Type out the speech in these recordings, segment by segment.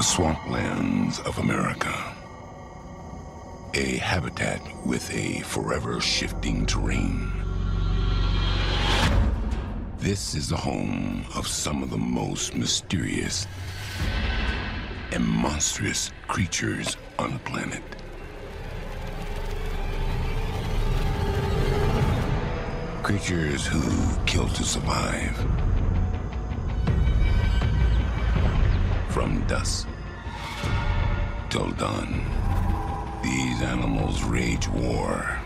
The swamplands of America. A habitat with a forever shifting terrain. This is the home of some of the most mysterious and monstrous creatures on the planet. Creatures who kill to survive. From dusk till dawn, these animals wage war.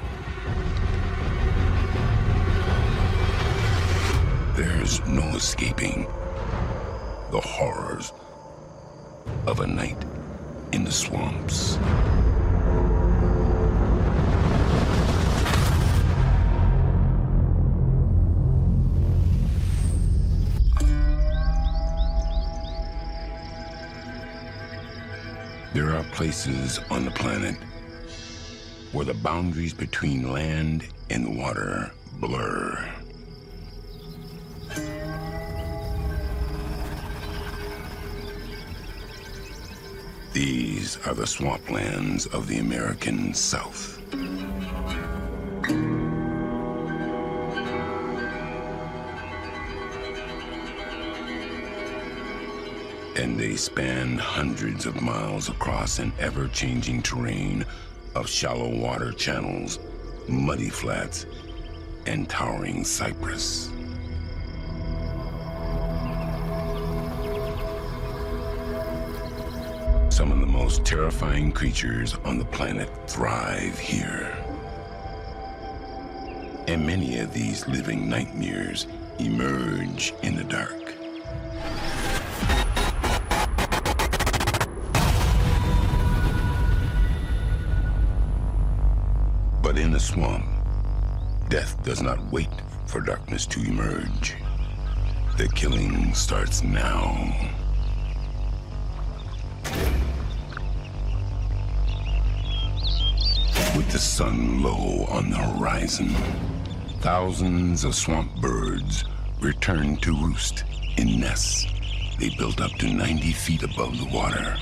There's no escaping the horrors of a night in the swamps. There are places on the planet where the boundaries between land and water blur. These are the swamplands of the American South. And they span hundreds of miles across an ever-changing terrain of shallow water channels, muddy flats, and towering cypress. Some of the most terrifying creatures on the planet thrive here. And many of these living nightmares emerge in the dark. But in the swamp, death does not wait for darkness to emerge. The killing starts now. With the sun low on the horizon, thousands of swamp birds return to roost in nests they built up to 90 feet above the water.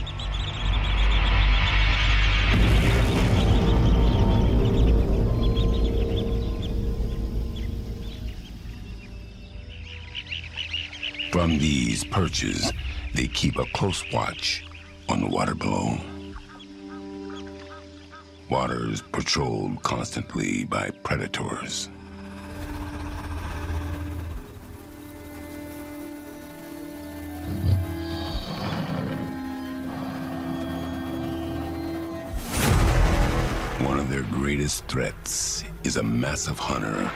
From these perches, they keep a close watch on the water below. Waters patrolled constantly by predators. One of their greatest threats is a massive hunter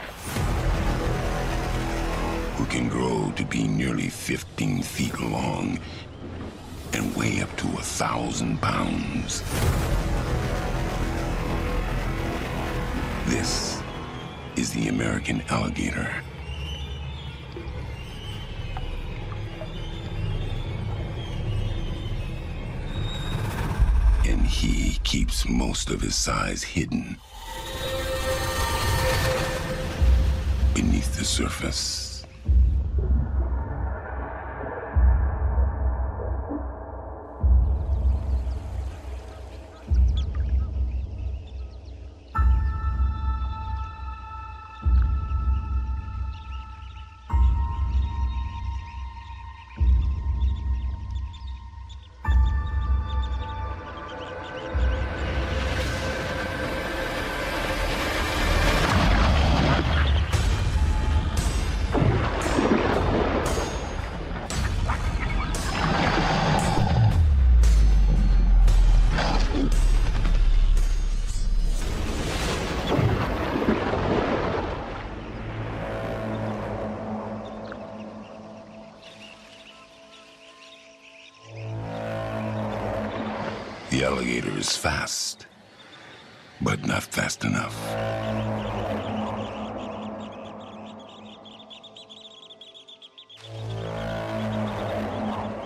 who can grow to be nearly 15 feet long and weigh up to 1,000 pounds. This is the American alligator. And he keeps most of his size hidden beneath the surface. The alligator is fast, but not fast enough.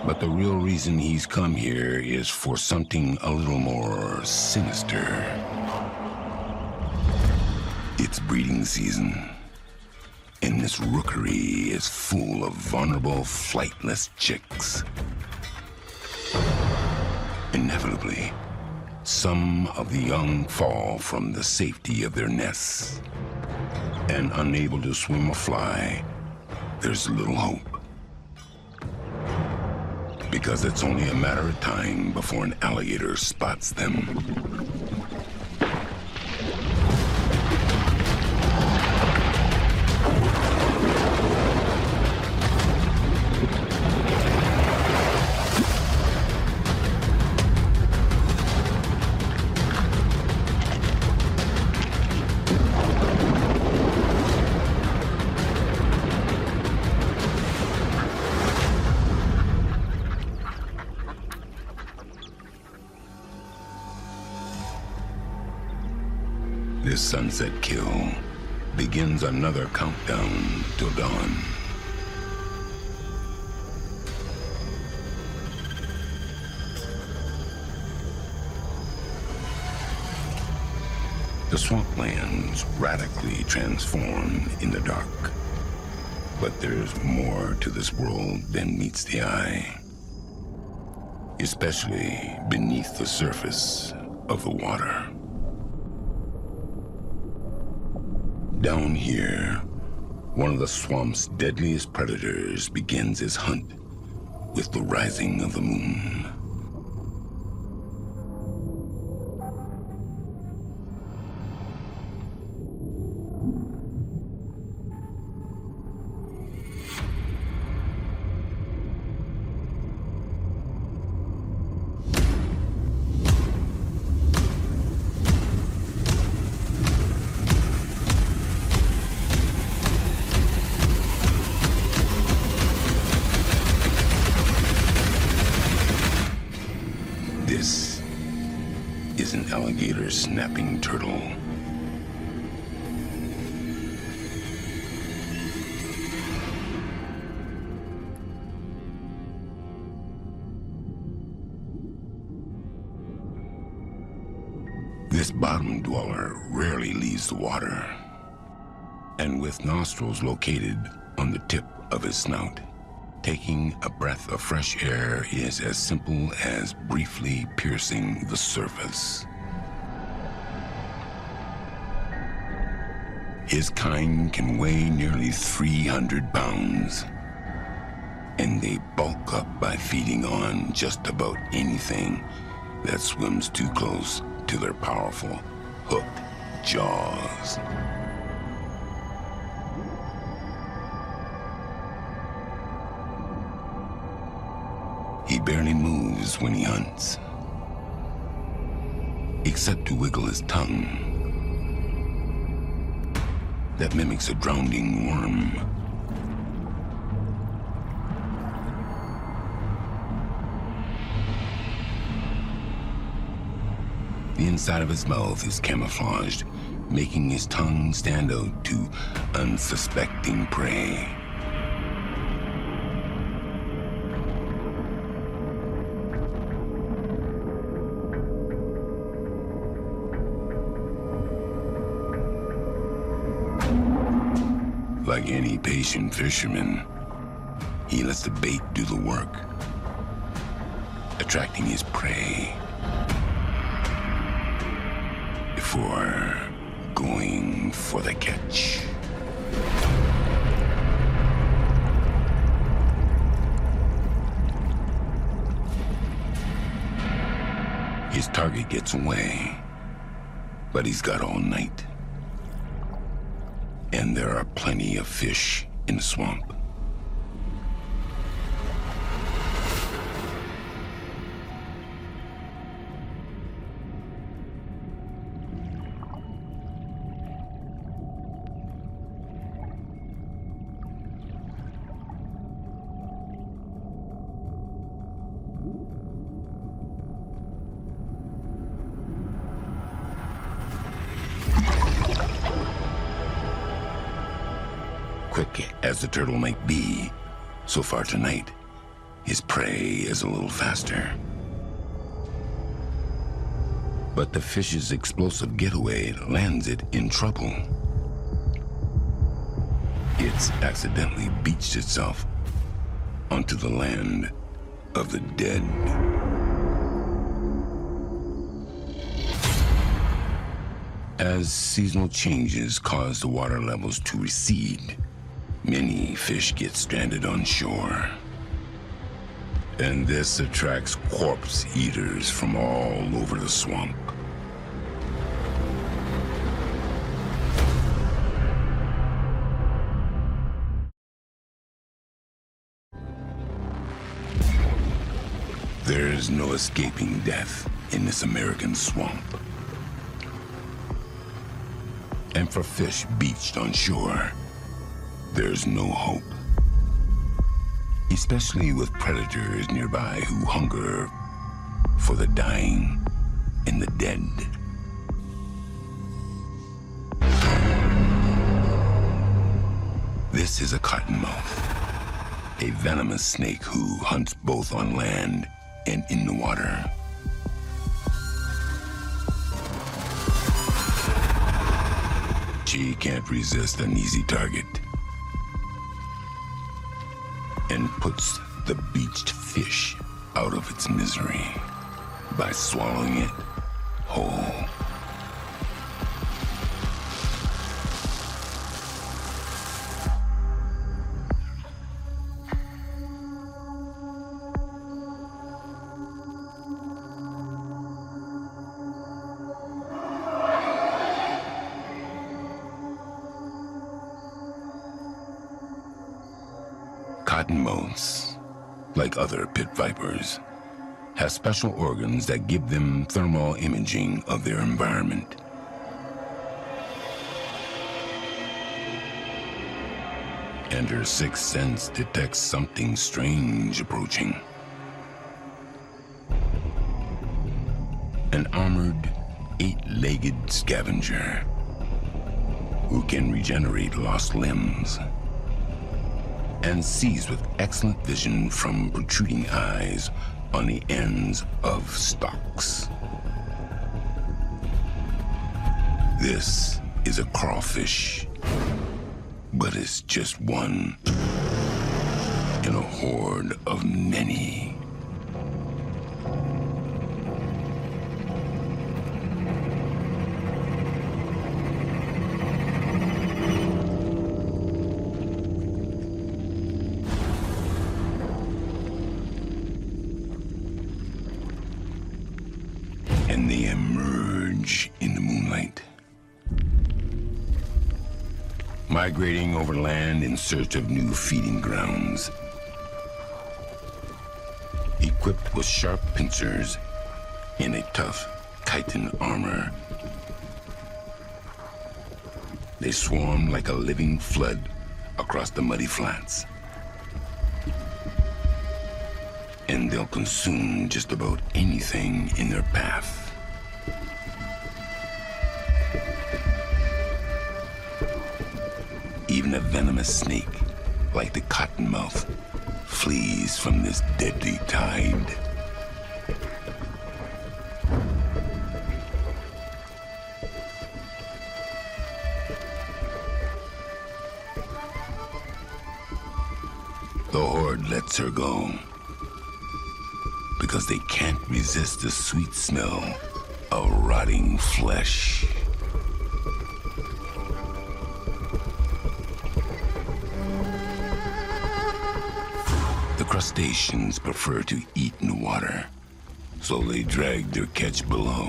But the real reason he's come here is for something a little more sinister. It's breeding season, and this rookery is full of vulnerable, flightless chicks. Inevitably, some of the young fall from the safety of their nests. And unable to swim or fly, there's little hope. Because it's only a matter of time before an alligator spots them. This sunset kill begins another countdown till dawn. The swamplands radically transform in the dark. But there's more to this world than meets the eye. Especially beneath the surface of the water. Down here, one of the swamp's deadliest predators begins his hunt with the rising of the moon. This is an alligator snapping turtle. This bottom dweller rarely leaves the water, and with nostrils located on the tip of his snout, taking a breath of fresh air is as simple as briefly piercing the surface. His kind can weigh nearly 300 pounds, and they bulk up by feeding on just about anything that swims too close to their powerful, hooked jaws. He barely moves when he hunts, except to wiggle his tongue. That mimics a drowning worm. The inside of his mouth is camouflaged, making his tongue stand out to unsuspecting prey. Like any patient fisherman, he lets the bait do the work, attracting his prey before going for the catch. His target gets away, but he's got all night. And there are plenty of fish in the swamp. Quick as the turtle might be, so far tonight, his prey is a little faster. But the fish's explosive getaway lands it in trouble. It's accidentally beached itself onto the land of the dead. As seasonal changes cause the water levels to recede, many fish get stranded on shore. And this attracts corpse eaters from all over the swamp. There's no escaping death in this American swamp. And for fish beached on shore, there's no hope. Especially with predators nearby who hunger for the dying and the dead. This is a cottonmouth, a venomous snake who hunts both on land and in the water. She can't resist an easy target and puts the beached fish out of its misery by swallowing it whole. Cottonmouths, like other pit vipers, have special organs that give them thermal imaging of their environment. And her sixth sense detects something strange approaching. An armored, eight-legged scavenger who can regenerate lost limbs and sees with excellent vision from protruding eyes on the ends of stalks. This is a crawfish, but it's just one in a horde of many. And they emerge in the moonlight, migrating over land in search of new feeding grounds. Equipped with sharp pincers and a tough chitin armor, they swarm like a living flood across the muddy flats. And they'll consume just about anything in their path. Even a venomous snake, like the cottonmouth, flees from this deadly tide. The horde lets her go because they can't resist the sweet smell of rotting flesh. The crustaceans prefer to eat in the water, so they drag their catch below,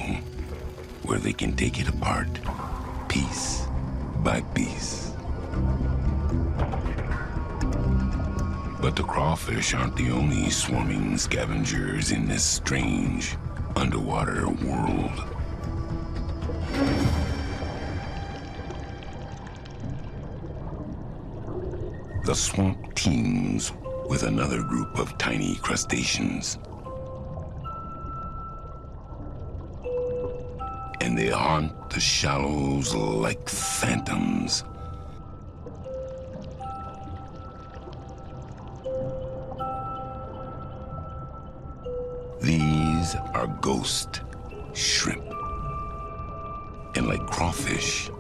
where they can take it apart, piece by piece. But the crawfish aren't the only swarming scavengers in this strange underwater world. The swamp teems with another group of tiny crustaceans. And they haunt the shallows like phantoms. These are ghost shrimp. And like crawfish,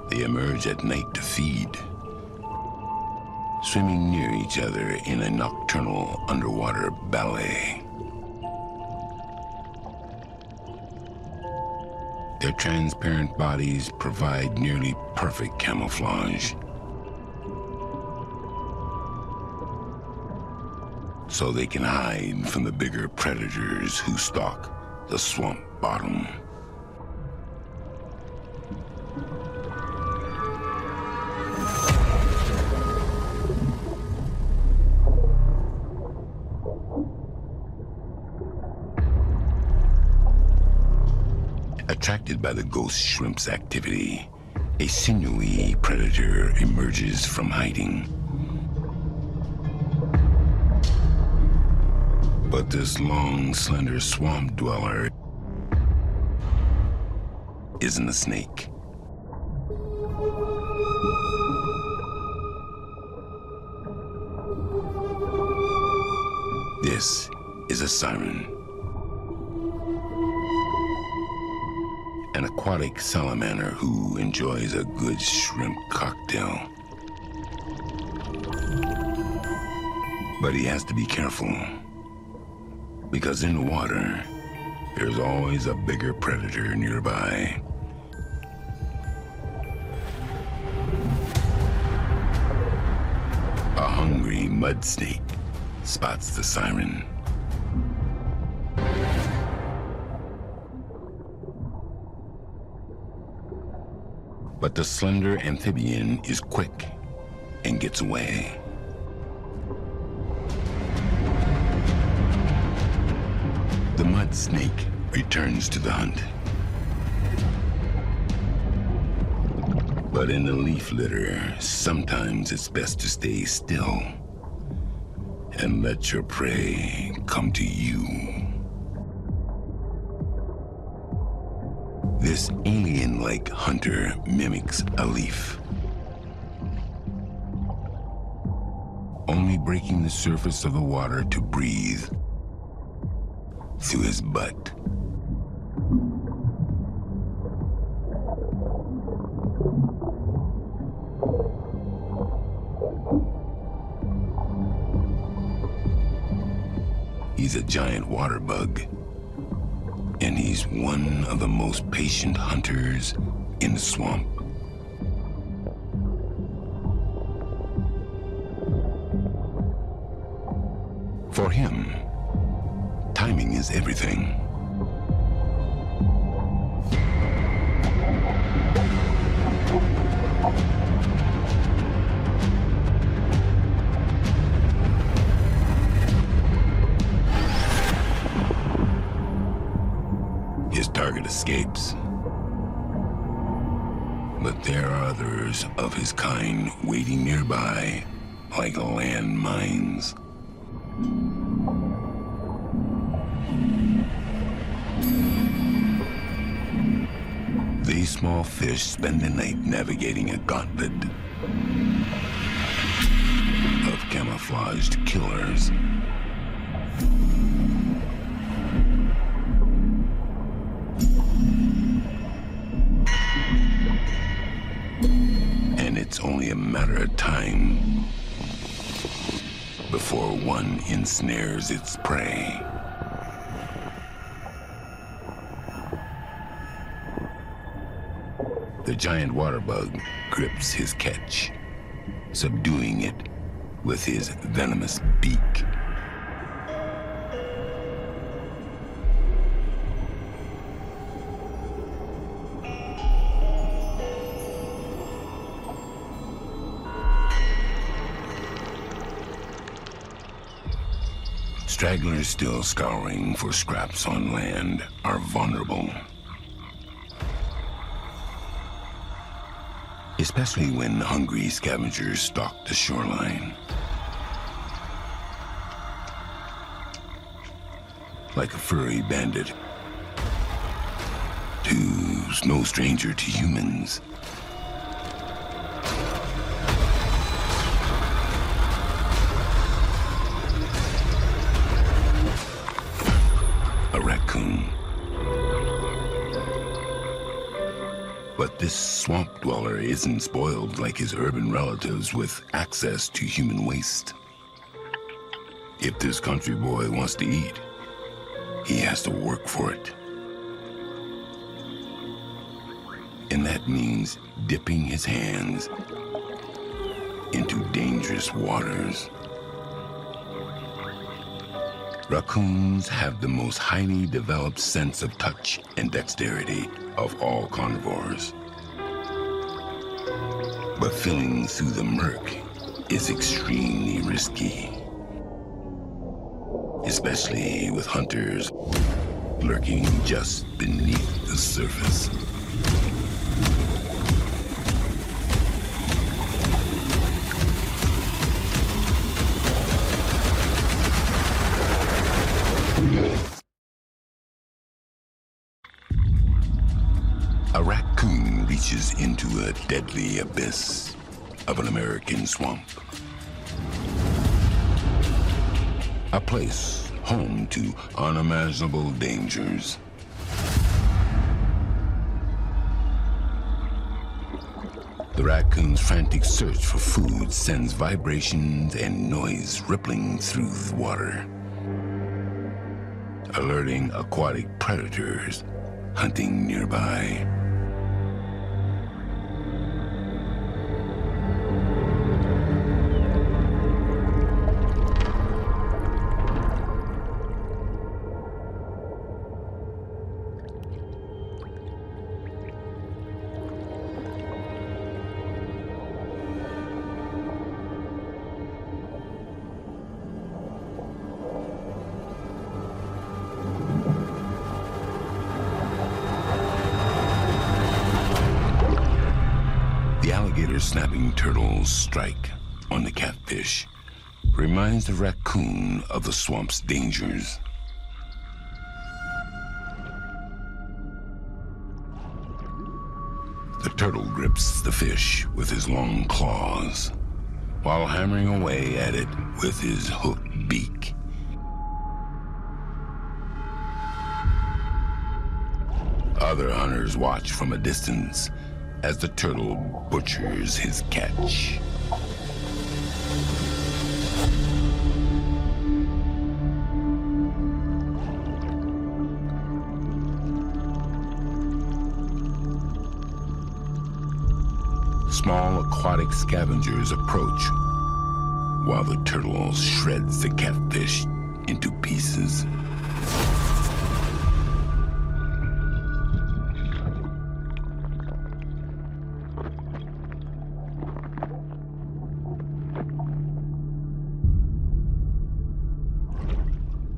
they emerge at night to feed, swimming near each other in a nocturnal underwater ballet. Their transparent bodies provide nearly perfect camouflage. So they can hide from the bigger predators who stalk the swamp bottom. Attracted by the ghost shrimp's activity, a sinewy predator emerges from hiding. But this long, slender swamp dweller isn't a snake. This is a siren. An aquatic salamander who enjoys a good shrimp cocktail. But he has to be careful, because in the water, there's always a bigger predator nearby. A hungry mud snake spots the siren. But the slender amphibian is quick and gets away. The mud snake returns to the hunt. But in the leaf litter, sometimes it's best to stay still and let your prey come to you. This alien-like hunter mimics a leaf, only breaking the surface of the water to breathe through his butt. He's a giant water bug, and he's one of the most patient hunters in the swamp. For him, timing is everything. His target escapes, but there are others of his kind waiting nearby, like landmines. These small fish spend the night navigating a gauntlet of camouflaged killers. And it's only a matter of time before one ensnares its prey. The giant water bug grips his catch, subduing it with his venomous beak. Stragglers still scouring for scraps on land are vulnerable. Especially when hungry scavengers stalk the shoreline. Like a furry bandit who's no stranger to humans. A raccoon. But this swamp dweller isn't spoiled like his urban relatives with access to human waste. If this country boy wants to eat, he has to work for it. that means dipping his hands into dangerous waters. Raccoons have the most highly developed sense of touch and dexterity of all carnivores. But filling through the murk is extremely risky, especially with hunters lurking just beneath the surface. A raccoon reaches into a deadly abyss of an American swamp. A place home to unimaginable dangers. The raccoon's frantic search for food sends vibrations and noise rippling through the water, alerting aquatic predators hunting nearby. The alligator's snapping turtles strike on the catfish reminds the raccoon of the swamp's dangers. The turtle grips the fish with his long claws while hammering away at it with his hooked beak. Other hunters watch from a distance as the turtle butchers his catch. Small aquatic scavengers approach while the turtle shreds the catfish into pieces.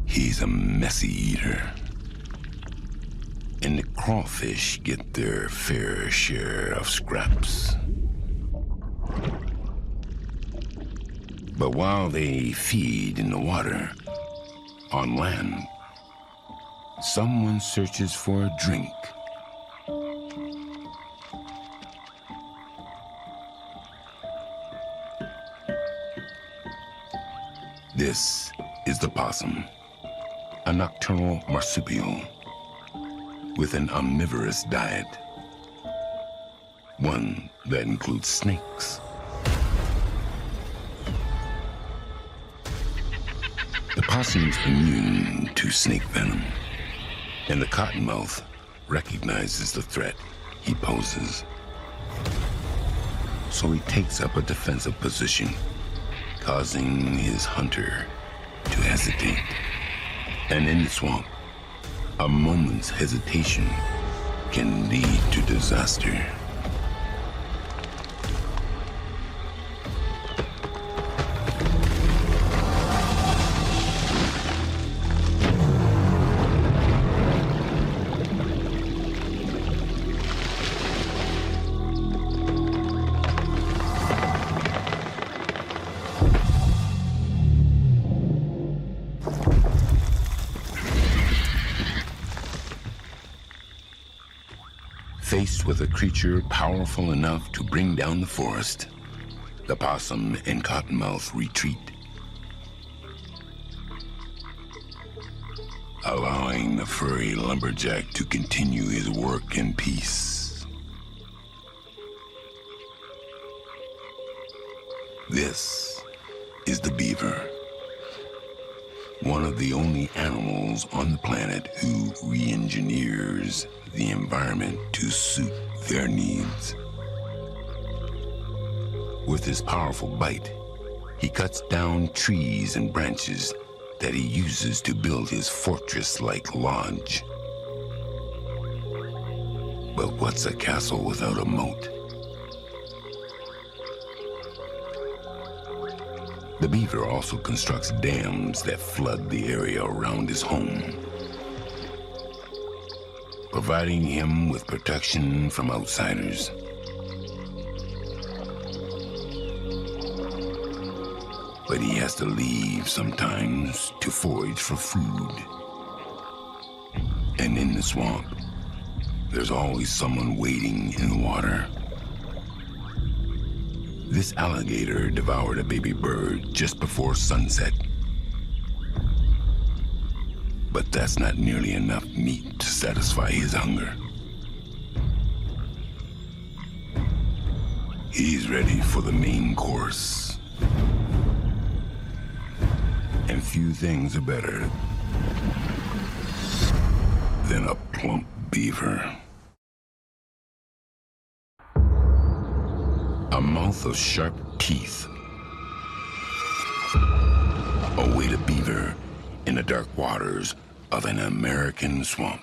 He's a messy eater, and the crawfish get their fair share of scraps. But while they feed in the water, on land, someone searches for a drink. This is the possum, a nocturnal marsupial with an omnivorous diet, one that includes snakes. The possum's immune to snake venom, and the cottonmouth recognizes the threat he poses. So he takes up a defensive position, causing his hunter to hesitate. And in the swamp, a moment's hesitation can lead to disaster. Faced with a creature powerful enough to bring down the forest, the possum and cottonmouth retreat, allowing the furry lumberjack to continue his work in peace. This is the beaver, one of the only animals on the planet who re-engineers the environment to suit their needs. With his powerful bite, he cuts down trees and branches that he uses to build his fortress-like lodge. But what's a castle without a moat? The beaver also constructs dams that flood the area around his home, providing him with protection from outsiders. But he has to leave sometimes to forage for food. And in the swamp, there's always someone waiting in the water. This alligator devoured a baby bird just before sunset. But that's not nearly enough meat to satisfy his hunger. He's ready for the main course. And few things are better than a plump beaver. A mouth of sharp teeth await a beaver in the dark waters of an American swamp.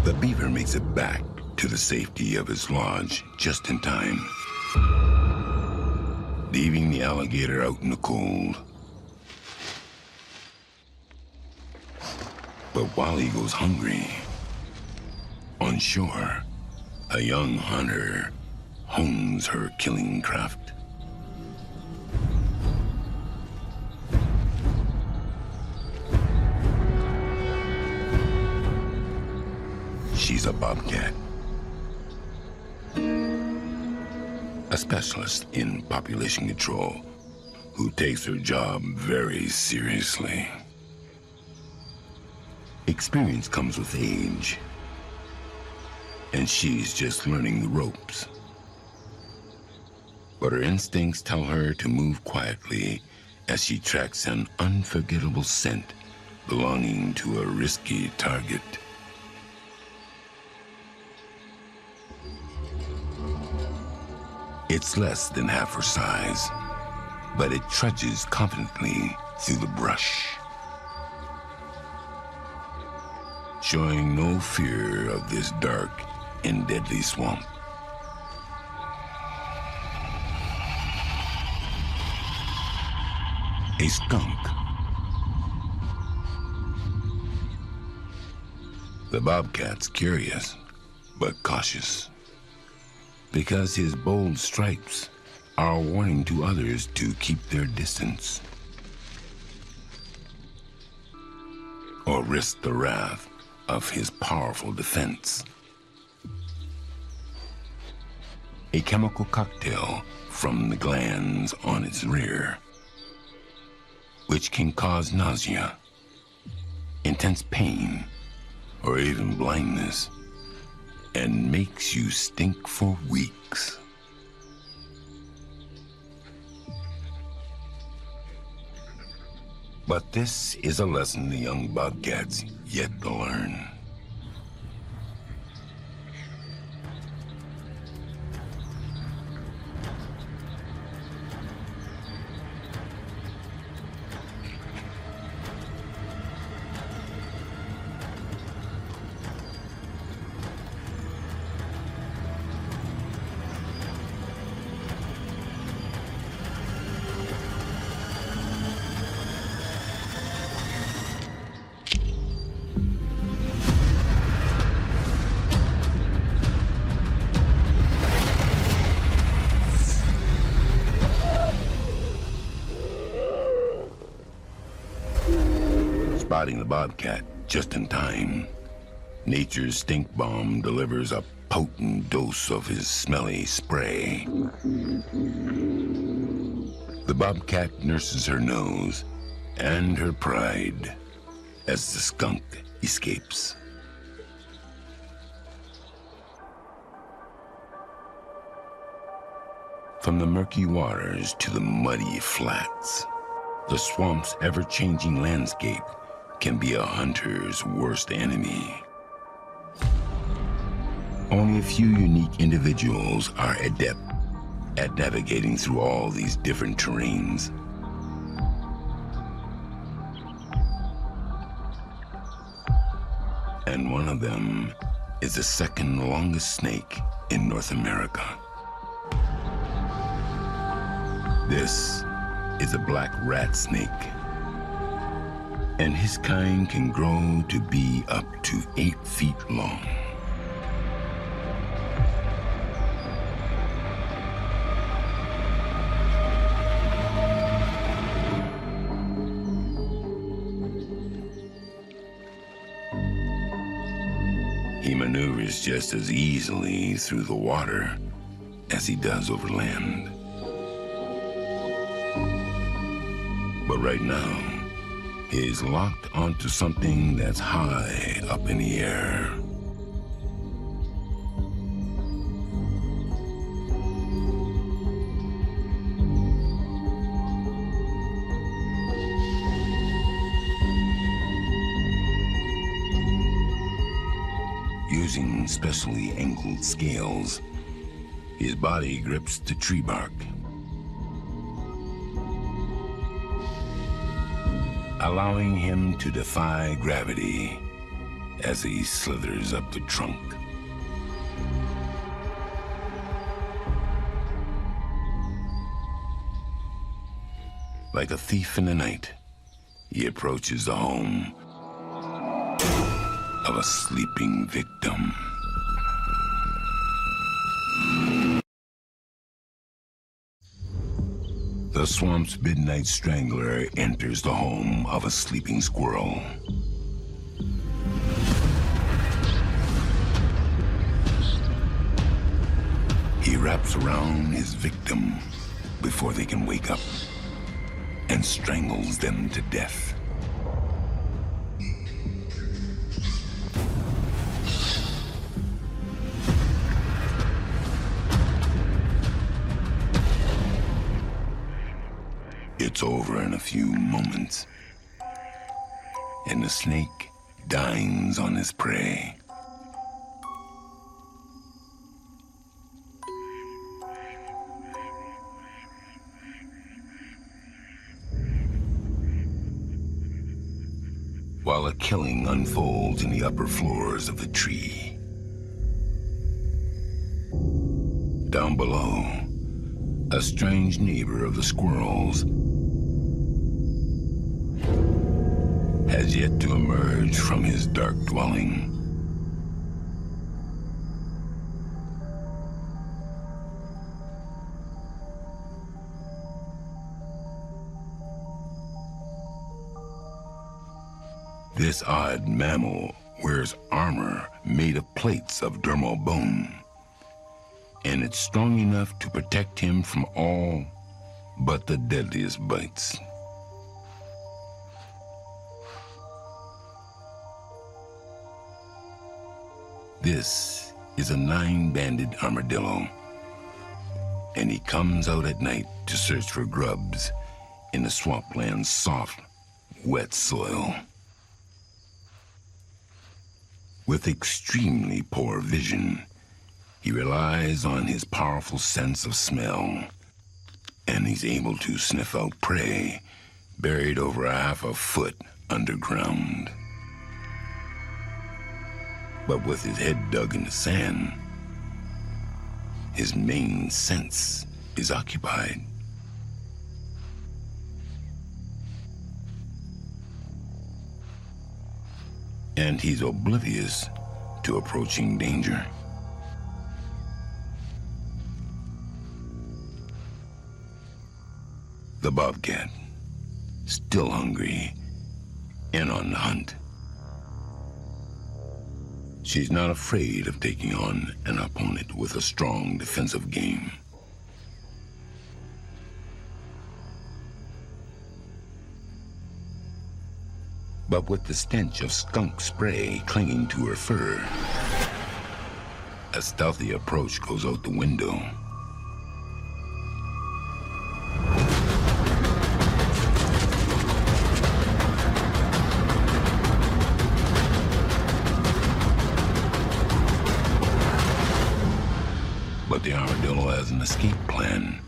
The beaver makes it back to the safety of his lodge just in time, leaving the alligator out in the cold. But while he goes hungry, on shore, a young hunter hones her killing craft. She's a bobcat, a specialist in population control who takes her job very seriously. Experience comes with age, and she's just learning the ropes. But her instincts tell her to move quietly as she tracks an unforgettable scent belonging to a risky target. It's less than half her size, but it trudges confidently through the brush, showing no fear of this dark and deadly swamp. A skunk. The bobcat's curious, but cautious, because his bold stripes are a warning to others to keep their distance or risk the wrath of his powerful defense. A chemical cocktail from the glands on its rear, which can cause nausea, intense pain, or even blindness, and makes you stink for weeks. But this is a lesson the young bobcat's yet to learn. Spotting the bobcat just in time, nature's stink bomb delivers a potent dose of his smelly spray. The bobcat nurses her nose and her pride as the skunk escapes. From the murky waters to the muddy flats, the swamp's ever-changing landscape can be a hunter's worst enemy. Only a few unique individuals are adept at navigating through all these different terrains. And one of them is the second longest snake in North America. This is a black rat snake, and his kind can grow to be up to 8 feet long. He maneuvers just as easily through the water as he does over land. But right now, he's locked onto something that's high up in the air. Using specially angled scales, his body grips the tree bark, allowing him to defy gravity as he slithers up the trunk. Like a thief in the night, he approaches the home of a sleeping victim. The swamp's midnight strangler enters the home of a sleeping squirrel. He wraps around his victim before they can wake up and strangles them to death. It's over in a few moments, and the snake dines on his prey. While a killing unfolds in the upper floors of the tree. Down below, a strange neighbor of the squirrels has yet to emerge from his dark dwelling. This odd mammal wears armor made of plates of dermal bone, and it's strong enough to protect him from all but the deadliest bites. This is a 9-banded armadillo, and he comes out at night to search for grubs in the swampland's soft, wet soil. With extremely poor vision, he relies on his powerful sense of smell, and he's able to sniff out prey buried over half a foot underground. But with his head dug in the sand, his main sense is occupied. And he's oblivious to approaching danger. The bobcat, still hungry and on the hunt. She's not afraid of taking on an opponent with a strong defensive game. but with the stench of skunk spray clinging to her fur. A stealthy approach goes out the window. But the armadillo has an escape plan.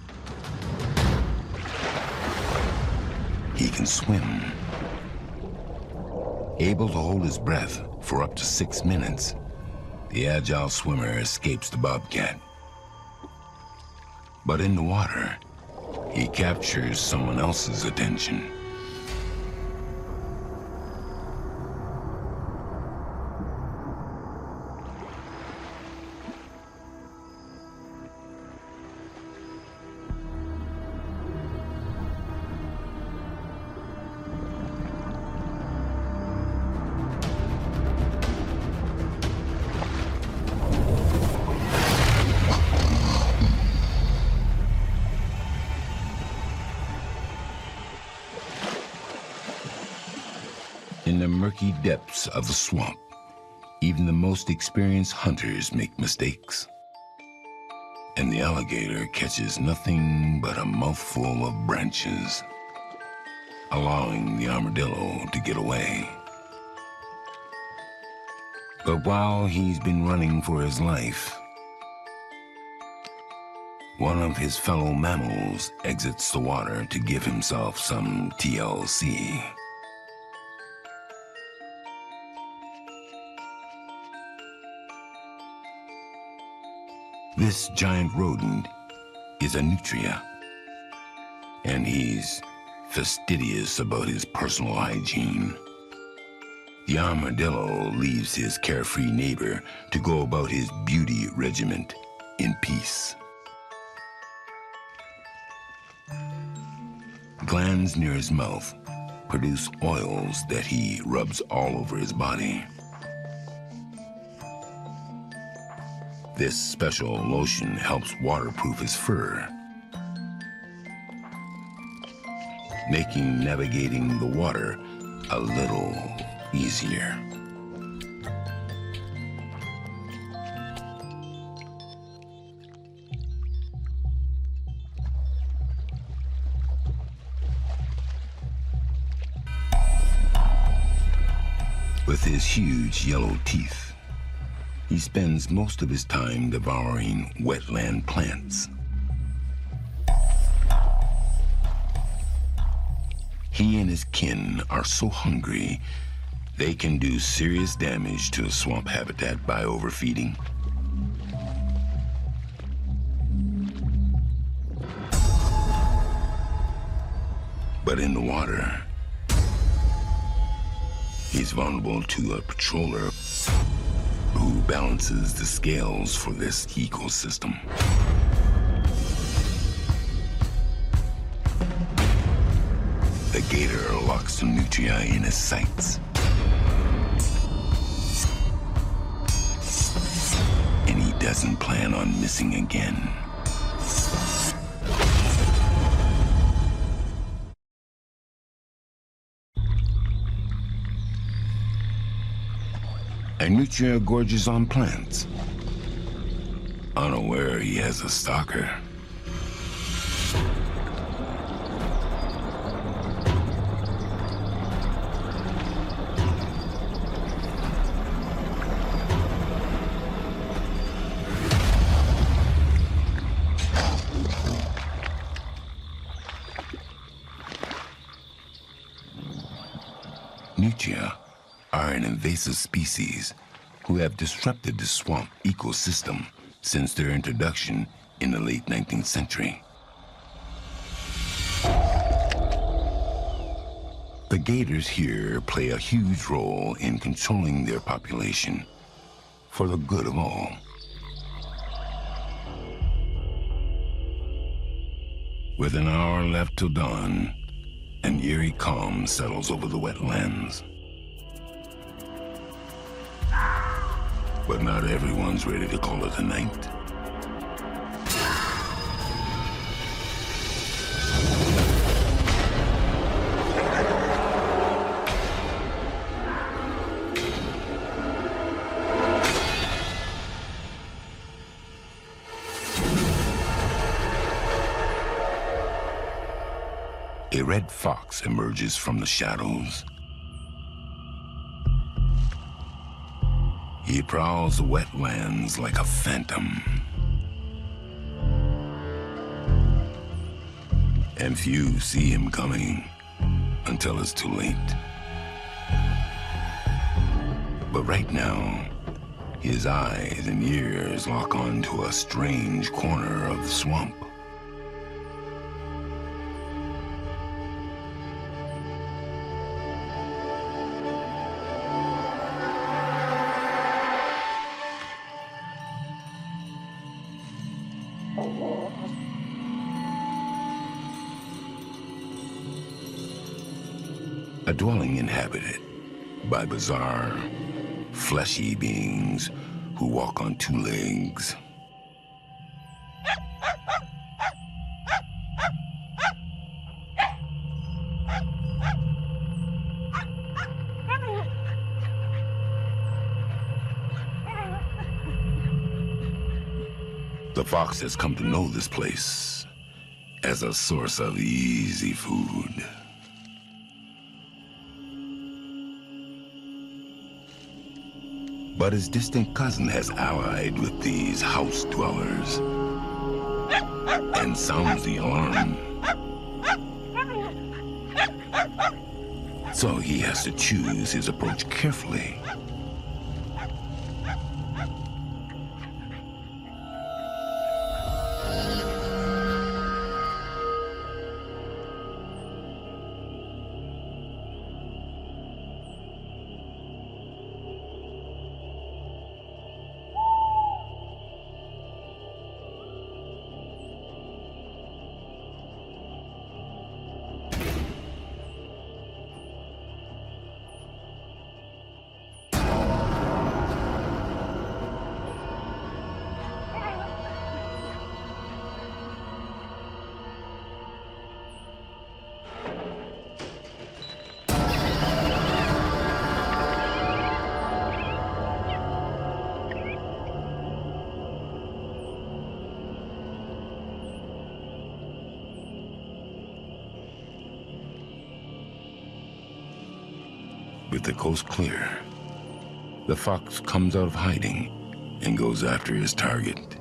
He can swim. Able to hold his breath for up to 6 minutes, the agile swimmer escapes the Bobcat. But in the water, he captures someone else's attention. In the murky depths of the swamp, even the most experienced hunters make mistakes. And the alligator catches nothing but a mouthful of branches, allowing the armadillo to get away. But while he's been running for his life, one of his fellow mammals exits the water to give himself some TLC. This giant rodent is a nutria, and he's fastidious about his personal hygiene. The armadillo leaves his carefree neighbor to go about his beauty regiment in peace. Glands near his mouth produce oils that he rubs all over his body. This special lotion helps waterproof his fur, making navigating the water a little easier. With his huge yellow teeth, he spends most of his time devouring wetland plants. He and his kin are so hungry, they can do serious damage to swamp habitat by overfeeding. But in the water, he's vulnerable to a patroller who balances the scales for this ecosystem. The gator locks the nutria in his sights. And he doesn't plan on missing again. A nutria gorges on plants, unaware he has a stalker. Nutria are an invasive species who have disrupted the swamp ecosystem since their introduction in the late 19th century. The gators here play a huge role in controlling their population for the good of all. With an hour left till dawn, an eerie calm settles over the wetlands. But not everyone's ready to call it a night. a red fox emerges from the shadows. He prowls the wetlands like a phantom. And few see him coming until it's too late. But right now, his eyes and ears lock onto a strange corner of the swamp. A dwelling inhabited by bizarre, fleshy beings who walk on two legs. The fox has come to know this place as a source of easy food. But his distant cousin has allied with these house dwellers and sounds the alarm. So he has to choose his approach carefully. With the coast clear, the fox comes out of hiding and goes after his target.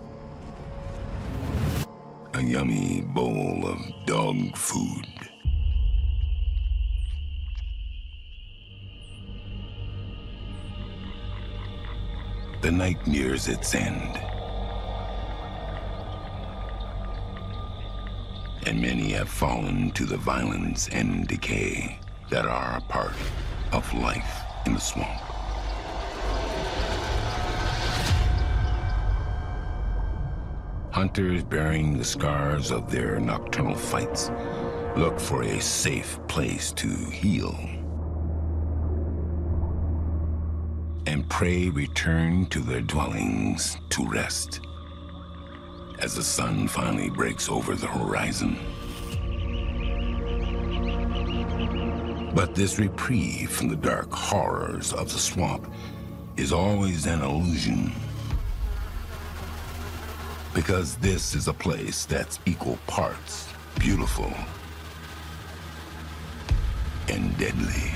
A yummy bowl of dog food. The night nears its end, and many have fallen to the violence and decay that are a part of life in the swamp. Hunters bearing the scars of their nocturnal fights look for a safe place to heal. And prey return to their dwellings to rest as the sun finally breaks over the horizon. But this reprieve from the dark horrors of the swamp is always an illusion. Because this is a place that's equal parts beautiful and deadly.